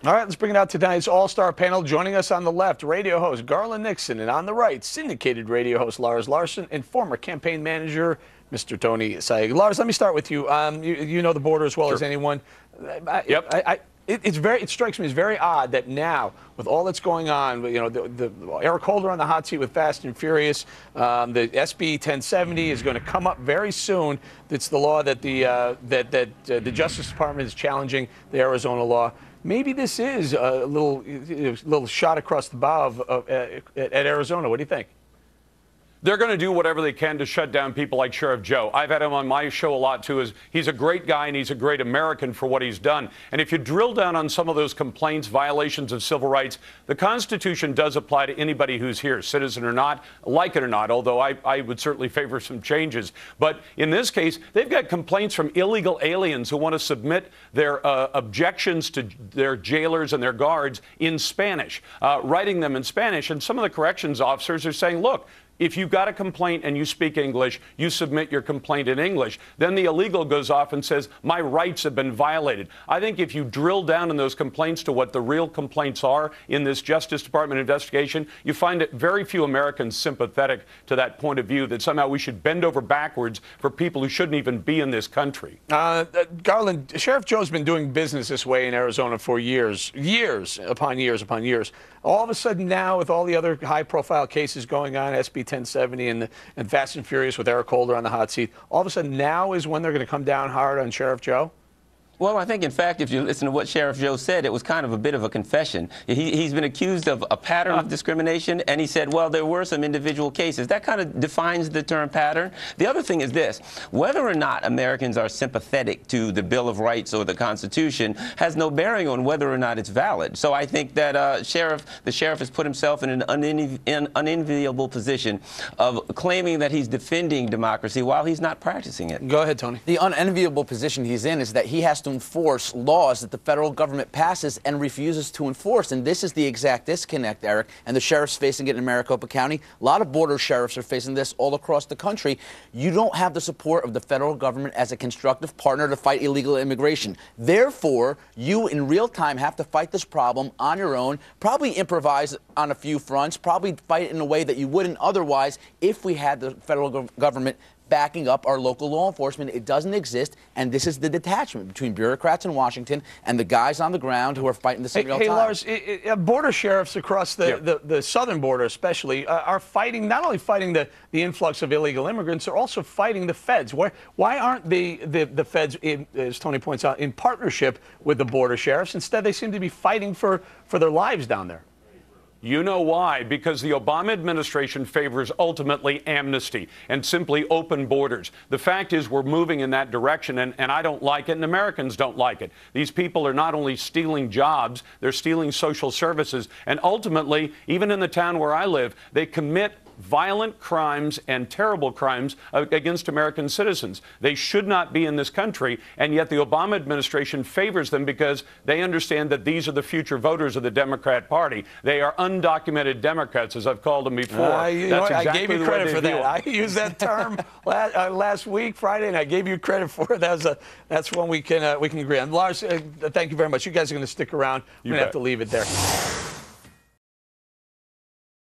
All right, let's bring it out to tonight's all-star panel. Joining us on the left, radio host Garland Nixon, and on the right, syndicated radio host Lars Larson and former campaign manager Mr. Tony Saig. Lars, let me start with you. You know the border as well as anyone. It strikes me as very odd that now, with all that's going on, you know, the Eric Holder on the hot seat with Fast and Furious, the SB 1070 is going to come up very soon. It's the law that the Justice Department is challenging, the Arizona law. Maybe this is a little shot across the bow at Arizona. What do you think? They're going to do whatever they can to shut down people like Sheriff Joe. I've had him on my show a lot, too. He's a great guy, and he's a great American for what he's done. And if you drill down on some of those complaints, violations of civil rights, the Constitution does apply to anybody who's here, citizen or not, like it or not, although I would certainly favor some changes. But in this case, they've got complaints from illegal aliens who want to submit their objections to their jailers and their guards in Spanish, writing them in Spanish. And some of the corrections officers are saying, look, if you've got a complaint and you speak English, you submit your complaint in English. Then the illegal goes off and says, my rights have been violated. I think if you drill down in those complaints to what the real complaints are in this Justice Department investigation, you find that very few Americans sympathetic to that point of view, that somehow we should bend over backwards for people who shouldn't even be in this country. Garland, Sheriff Joe's been doing business this way in Arizona for years upon years upon years. All of a sudden now, with all the other high-profile cases going on, SB 1070 and Fast and Furious with Eric Holder on the hot seat, all of a sudden now is when they're going to come down hard on Sheriff Joe? Well, I think, in fact, if you listen to what Sheriff Joe said, it was kind of a bit of a confession. He's been accused of a pattern of discrimination, and he said, well, there were some individual cases. That kind of defines the term pattern. The other thing is this. Whether or not Americans are sympathetic to the Bill of Rights or the Constitution has no bearing on whether or not it's valid. So I think that the sheriff has put himself in an unenviable position of claiming that he's defending democracy while he's not practicing it. Go ahead, Tony. The unenviable position he's in is that he has to enforce laws that the federal government passes and refuses to enforce. And this is the exact disconnect, Eric. And the sheriff's facing it in Maricopa County. A lot of border sheriffs are facing this all across the country. You don't have the support of the federal government as a constructive partner to fight illegal immigration. Therefore, you in real time have to fight this problem on your own, probably improvise on a few fronts, probably fight it in a way that you wouldn't otherwise if we had the federal government backing up our local law enforcement. It doesn't exist, and this is the detachment between bureaucrats in Washington and the guys on the ground who are fighting this in real time. Hey, Lars, border sheriffs across the southern border especially are fighting, not only fighting the influx of illegal immigrants, they're also fighting the feds. Why aren't the feds, as Tony points out, in partnership with the border sheriffs? Instead, they seem to be fighting for their lives down there. You know why? Because the Obama administration favors ultimately amnesty and simply open borders. The fact is we're moving in that direction, and I don't like it, and Americans don't like it. These people are not only stealing jobs, they're stealing social services, and ultimately, even in the town where I live, they commit violent crimes and terrible crimes against American citizens. They should not be in this country, and yet the Obama administration favors them because they understand that these are the future voters of the Democrat Party. They are undocumented Democrats, as I've called them before. I gave you credit for that. I used that term last week, Friday, and I gave you credit for it. That's one we can agree on. Lars, thank you very much. You guys are going to stick around. We're going to have to leave it there.